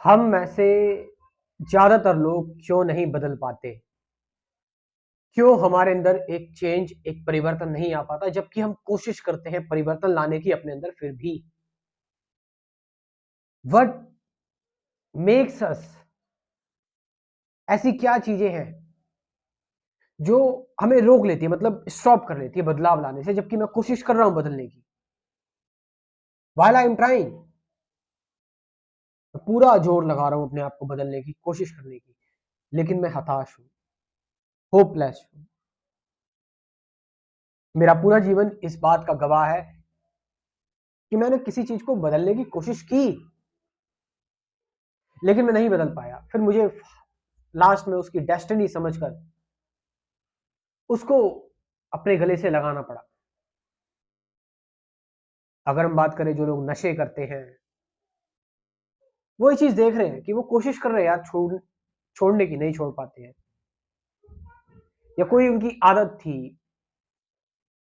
हम में से ज्यादातर लोग क्यों नहीं बदल पाते? क्यों हमारे अंदर एक चेंज, एक परिवर्तन नहीं आ पाता, जबकि हम कोशिश करते हैं परिवर्तन लाने की अपने अंदर, फिर भी व्हाट मेक्स अस, ऐसी क्या चीजें हैं जो हमें रोक लेती है, मतलब स्टॉप कर लेती है बदलाव लाने से, जबकि मैं कोशिश कर रहा हूं बदलने की। व्हाइल आई एम ट्राइंग, पूरा जोर लगा रहा हूं अपने आप को बदलने की कोशिश करने की, लेकिन मैं हताश हूं, होपलेस हूं। मेरा पूरा जीवन इस बात का गवाह है कि मैंने किसी चीज को बदलने की कोशिश की, लेकिन मैं नहीं बदल पाया। फिर मुझे लास्ट में उसकी डेस्टिनी समझकर उसको अपने गले से लगाना पड़ा। अगर हम बात करें जो लोग नशे करते हैं, वो ये चीज देख रहे हैं कि वो कोशिश कर रहे हैं यार छोड़ने की, नहीं छोड़ पाते हैं, या कोई उनकी आदत थी,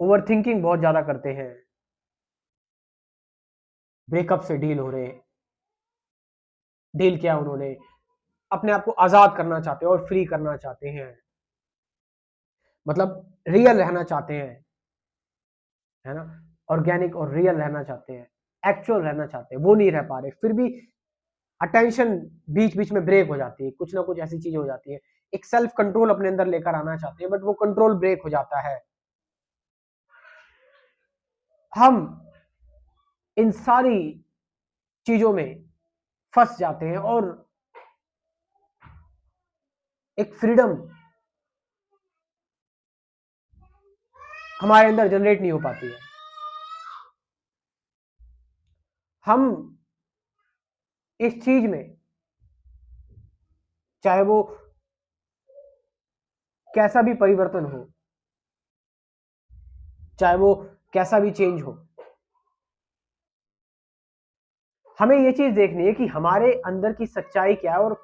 ओवर थिंकिंग बहुत ज्यादा करते हैं, ब्रेकअप से डील हो रहे, डील किया उन्होंने, अपने आप को आजाद करना चाहते हैं और फ्री करना चाहते हैं, मतलब रियल रहना चाहते हैं, है ना, ऑर्गेनिक और रियल रहना चाहते हैं, एक्चुअल रहना चाहते हैं, वो नहीं रह पा रहे। फिर भी अटेंशन बीच बीच में ब्रेक हो जाती है, कुछ ना कुछ ऐसी चीज हो जाती है, एक सेल्फ कंट्रोल अपने अंदर लेकर आना चाहते हैं, बट वो कंट्रोल ब्रेक हो जाता है। हम इन सारी चीजों में फंस जाते हैं और एक फ्रीडम हमारे अंदर जनरेट नहीं हो पाती है। हम इस चीज में, चाहे वो कैसा भी परिवर्तन हो, चाहे वो कैसा भी चेंज हो, हमें ये चीज देखनी है कि हमारे अंदर की सच्चाई क्या है और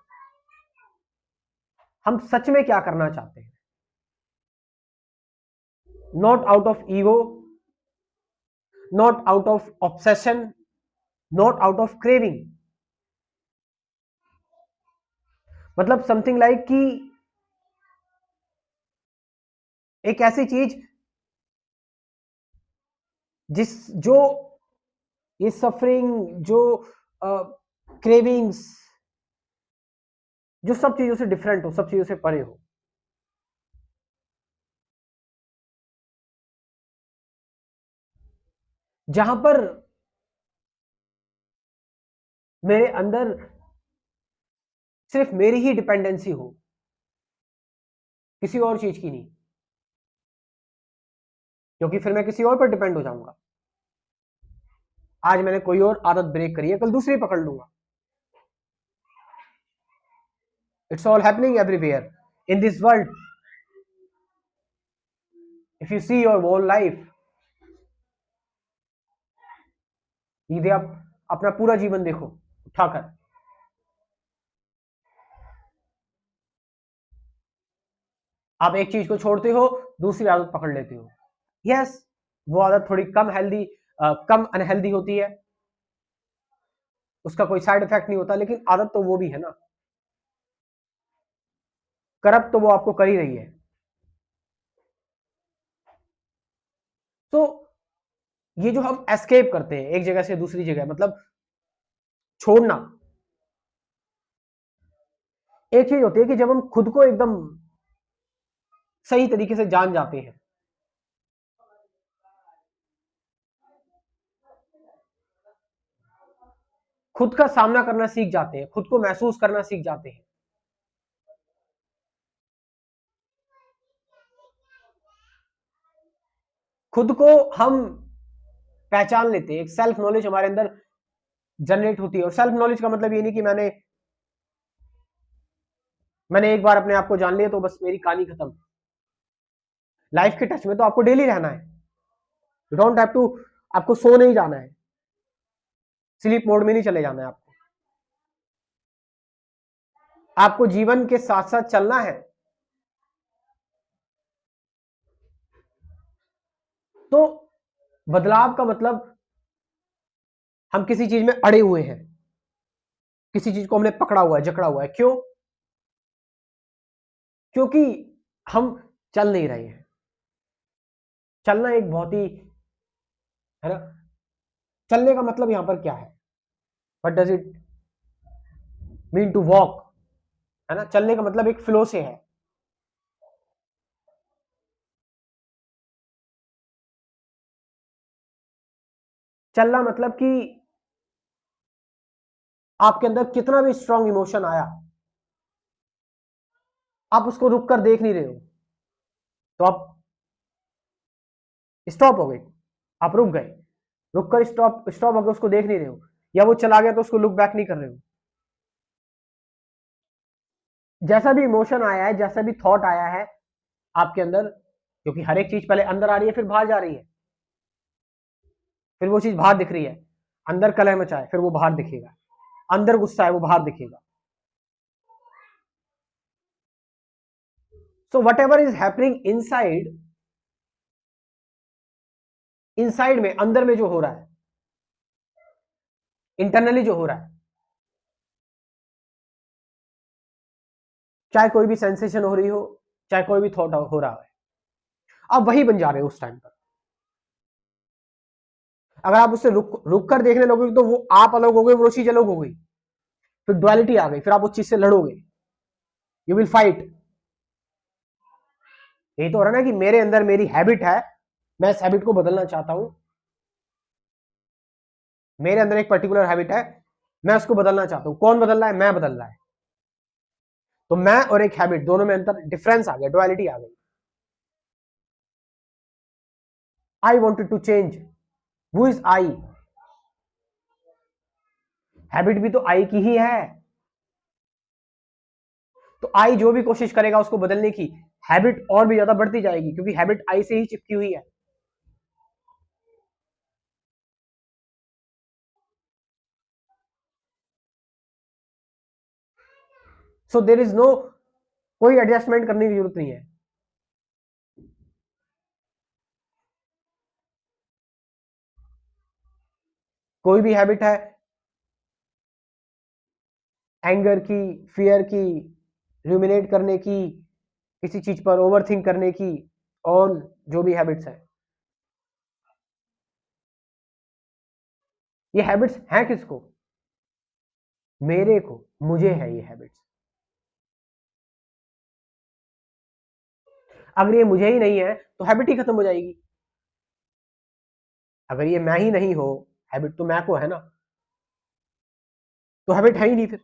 हम सच में क्या करना चाहते हैं। Not out of ego, not out of obsession, not out of craving. मतलब समथिंग लाइक कि एक ऐसी चीज जिस जो ये सफरिंग, जो क्रेविंग्स, जो सब चीजों से डिफरेंट हो, सब चीजों से परे हो। जहां पर मेरे अंदर सिर्फ मेरी ही डिपेंडेंसी हो, किसी और चीज की नहीं, क्योंकि फिर मैं किसी और पर डिपेंड हो जाऊंगा। आज मैंने कोई और आदत ब्रेक करी है, कल दूसरी पकड़ लूंगा। It's all happening everywhere in this world. If you see your whole life, यदि आप अपना पूरा जीवन देखो उठाकर, आप एक चीज को छोड़ते हो, दूसरी आदत पकड़ लेते हो। यस, वो आदत थोड़ी कम हेल्दी, कम अनहेल्दी होती है, उसका कोई साइड इफेक्ट नहीं होता, लेकिन आदत तो वो भी है ना, करप्ट तो वो आपको कर ही रही है। तो ये जो हम एस्केप करते हैं एक जगह से दूसरी जगह, मतलब छोड़ना, एक चीज होती है कि जब हम खुद को एकदम सही तरीके से जान जाते हैं, खुद का सामना करना सीख जाते हैं, खुद को महसूस करना सीख जाते हैं, खुद को हम पहचान लेते हैं, एक सेल्फ नॉलेज हमारे अंदर जनरेट होती है। और सेल्फ नॉलेज का मतलब ये नहीं कि मैंने एक बार अपने आप को जान लिया तो बस मेरी कहानी खत्म। लाइफ के टच में तो आपको डेली रहना है, यू डोंट हैव टू, आपको सो नहीं जाना है, स्लीप मोड में नहीं चले जाना है, आपको जीवन के साथ साथ चलना है। तो बदलाव का मतलब हम किसी चीज में अड़े हुए हैं, किसी चीज को हमने पकड़ा हुआ है, जकड़ा हुआ है, क्यों? क्योंकि हम चल नहीं रहे हैं। चलना एक बहुत ही, है ना, चलने का मतलब यहां पर क्या है? What does it mean to walk? है ना, चलने का मतलब एक फ्लो से है। चलना मतलब कि आपके अंदर कितना भी स्ट्रांग इमोशन आया, आप उसको रुक कर देख नहीं रहे हो, तो आप स्टॉप हो गए, आप रुक गए, रुक कर स्टॉप स्टॉप हो गए, उसको देख नहीं रहे हो, या वो चला गया तो उसको लुक बैक नहीं कर रहे हो। जैसा भी इमोशन आया है, जैसा भी थॉट आया है आपके अंदर, क्योंकि हर एक चीज पहले अंदर आ रही है फिर बाहर जा रही है, फिर वो चीज बाहर दिख रही है। अंदर कलह मचा है, फिर वो बाहर दिखेगा। अंदर गुस्सा है, वो बाहर दिखेगा। So what ever is happening inside, inside में, अंदर में जो हो रहा है, इंटरनली जो हो रहा है, चाहे कोई भी सेंसेशन हो रही हो, चाहे कोई भी थॉट हो रहा है, आप वही बन जा रहे हो उस टाइम पर। अगर आप उससे रुक रुक कर देखने लगोगे तो वो आप अलग हो गए, वो चीज अलग हो गई, फिर डुअलिटी आ गई, फिर आप उस चीज से लड़ोगे, यू विल फाइट। यही तो हो रहा है ना कि मेरे अंदर मेरी हैबिट है, मैं इस हैबिट को बदलना चाहता हूं। मेरे अंदर एक पर्टिकुलर हैबिट है, मैं उसको बदलना चाहता हूं। कौन बदल रहा है? मैं बदल रहा है। तो मैं और एक हैबिट, दोनों में अंतर, डिफरेंस आ गया, डुअलिटी आ गई। I wanted to change, who is I? Habit भी तो आई की ही है। तो आई जो भी कोशिश करेगा उसको बदलने की, हैबिट और भी ज्यादा बढ़ती जाएगी, क्योंकि हैबिट आई से ही चिपकी हुई है। सो देर इज नो, कोई एडजस्टमेंट करने की जरूरत नहीं है। कोई भी हैबिट है, एंगर की, फियर की, रूमिनेट करने की, किसी चीज पर ओवर थिंक करने की, और जो भी हैबिट्स है, ये हैबिट्स हैं किसको? मेरे को, मुझे है ये हैबिट्स। अगर ये मुझे ही नहीं है तो हैबिट ही खत्म हो जाएगी। अगर ये मैं ही नहीं हो, हैबिट तो मैं को है ना, तो हैबिट है ही नहीं फिर।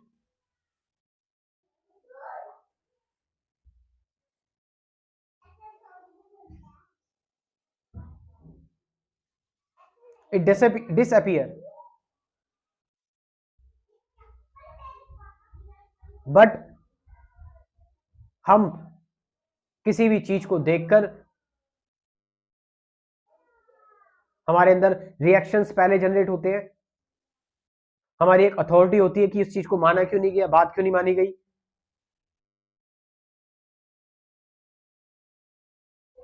It disappear. बट हम किसी भी चीज को देखकर हमारे अंदर रिएक्शंस पहले जनरेट होते हैं। हमारी एक अथॉरिटी होती है कि इस चीज को माना क्यों नहीं गया, बात क्यों नहीं मानी गई,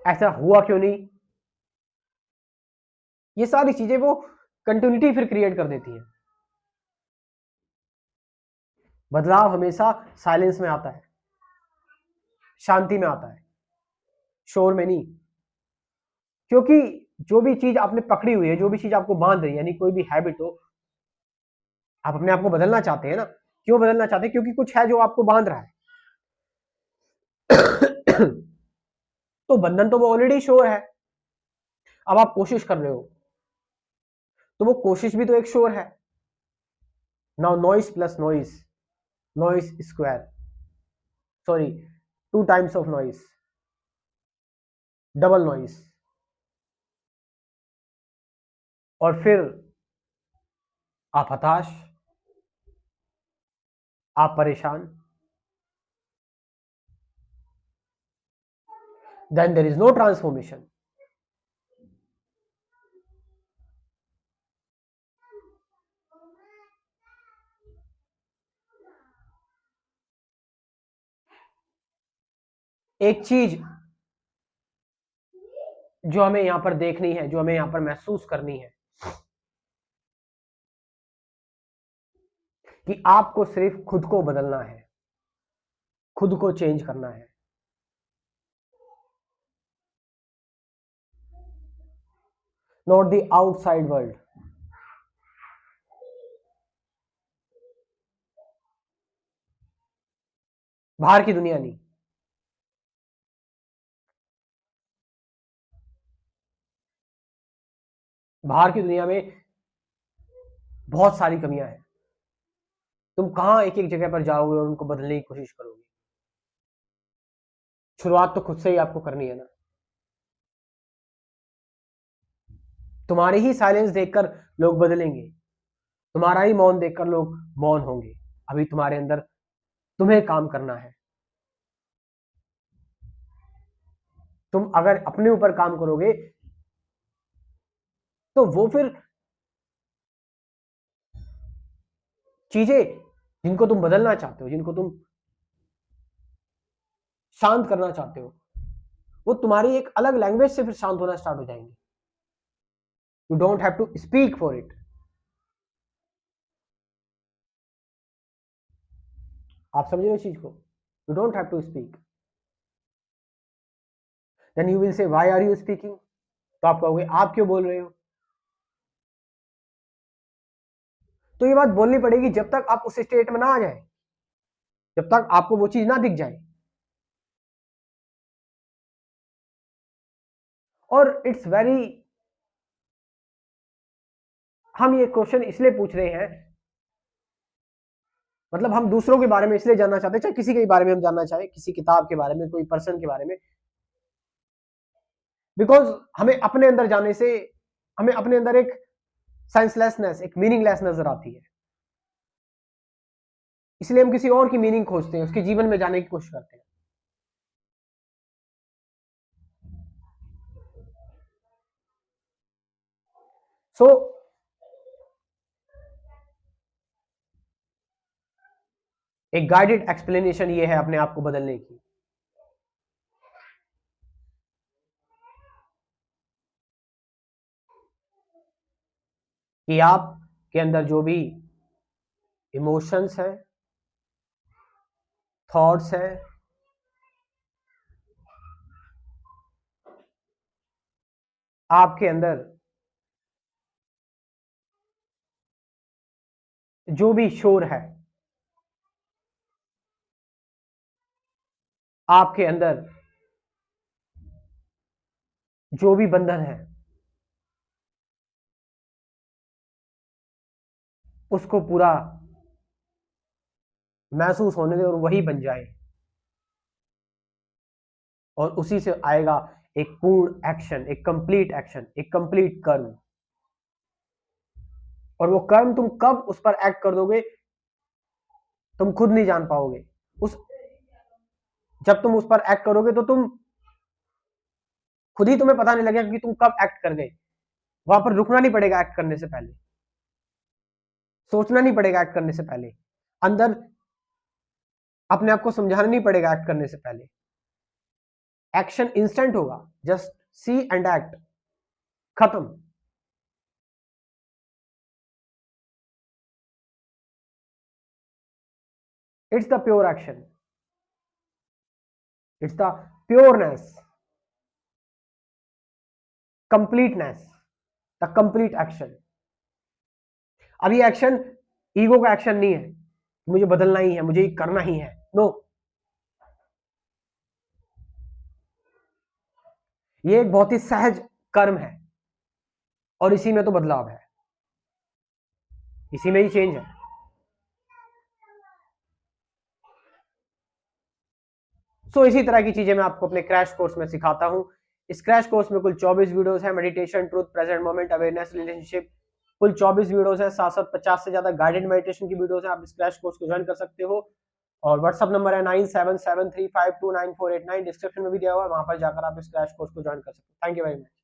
ऐसा हुआ क्यों नहीं। ये सारी चीजें वो कंटिन्यूटी फिर क्रिएट कर देती है। बदलाव हमेशा साइलेंस में आता है, शांति में आता है, शोर में नहीं। क्योंकि जो भी चीज आपने पकड़ी हुई है, जो भी चीज आपको बांध रही है, यानी कोई भी हैबिट हो, आप अपने आप को बदलना चाहते हैं ना। क्यों बदलना चाहते हैं? क्योंकि कुछ है जो आपको बांध रहा है। तो बंधन तो वो ऑलरेडी शोर है। अब आप कोशिश कर रहे हो, तो वो कोशिश भी तो एक शोर है। Now noise plus noise, noise square, sorry, two times of noise, double noise, और फिर आप हताश, आप परेशान, then there is no transformation. एक चीज जो हमें यहां पर देखनी है, जो हमें यहां पर महसूस करनी है, कि आपको सिर्फ खुद को बदलना है, खुद को चेंज करना है। Not the outside world. बाहर की दुनिया नहीं। बाहर की दुनिया में बहुत सारी कमियां हैं। तुम कहां एक एक जगह पर जाओगे और उनको बदलने की कोशिश करोगे? शुरुआत तो खुद से ही आपको करनी है ना। तुम्हारे ही साइलेंस देखकर लोग बदलेंगे, तुम्हारा ही मौन देखकर लोग मौन होंगे। अभी तुम्हारे अंदर तुम्हें काम करना है। तुम अगर अपने ऊपर काम करोगे तो वो फिर चीजें जिनको तुम बदलना चाहते हो, जिनको तुम शांत करना चाहते हो, वो तुम्हारी एक अलग लैंग्वेज से फिर शांत होना स्टार्ट हो जाएंगे। You don't have to speak for it. आप समझे इस चीज को? You don't have to speak. Then you will say why are you speaking. तो आप कहोगे आप क्यों बोल रहे हो। तो ये बात बोलनी पड़ेगी जब तक आप उस स्टेट में ना आ जाए, जब तक आपको वो चीज ना दिख जाए। और इट्स वेरी, हम ये क्वेश्चन इसलिए पूछ रहे हैं, मतलब हम दूसरों के बारे में इसलिए जानना चाहते हैं, चाहे किसी के बारे में हम जानना चाहे, किसी किताब के बारे में, कोई पर्सन के बारे में, बिकॉज हमें अपने अंदर जाने से हमें अपने अंदर एक सेंसलेसनेस, एक मीनिंगलेस नजर आती है। इसलिए हम किसी और की मीनिंग खोजते हैं, उसके जीवन में जाने की कोशिश करते हैं। सो एक गाइडेड एक्सप्लेनेशन ये है अपने आप को बदलने की, कि आप के अंदर जो भी इमोशंस है, थॉट्स है, आपके अंदर जो भी शोर है, आपके अंदर जो भी बंधन है, उसको पूरा महसूस होने दे और वही बन जाए। और उसी से आएगा एक पूर्ण एक्शन, एक कंप्लीट एक्शन, एक कंप्लीट कर्म। और वो कर्म तुम कब उस पर एक्ट कर दोगे तुम खुद नहीं जान पाओगे। उस जब तुम उस पर एक्ट करोगे तो तुम खुद ही, तुम्हें पता नहीं लगेगा कि तुम कब एक्ट कर गए। वहां पर रुकना नहीं पड़ेगा एक्ट करने से पहले, सोचना नहीं पड़ेगा एक्ट करने से पहले, अंदर अपने आप को समझाना नहीं पड़ेगा एक्ट करने से पहले। एक्शन इंस्टेंट होगा, जस्ट सी एंड एक्ट, खत्म। It's the pure action, it's the pureness, completeness, the complete action. अब ये एक्शन ईगो का एक्शन नहीं है, मुझे बदलना ही है, मुझे ये करना ही है। नो, ये एक बहुत ही सहज कर्म है और इसी में तो बदलाव है, इसी में ही चेंज है। सो इसी तरह की चीजें मैं आपको अपने क्रैश कोर्स में सिखाता हूं। इस क्रैश कोर्स में कुल 24 वीडियोस है, meditation, truth, present moment, awareness, relationship, कुल 24 वीडियोस है। साथ साथ 50 से ज्यादा गाइडेड मेडिटेशन की वीडियोस है। आप इस क्रैश कोर्स को ज्वाइन कर सकते हो। और व्हाट्सअप नंबर है 9773529489, डिस्क्रिप्शन में भी दिया हुआ है, वहां पर जाकर आप इस क्रैश कोर्स को ज्वाइन कर सकते हो। Thank you very much.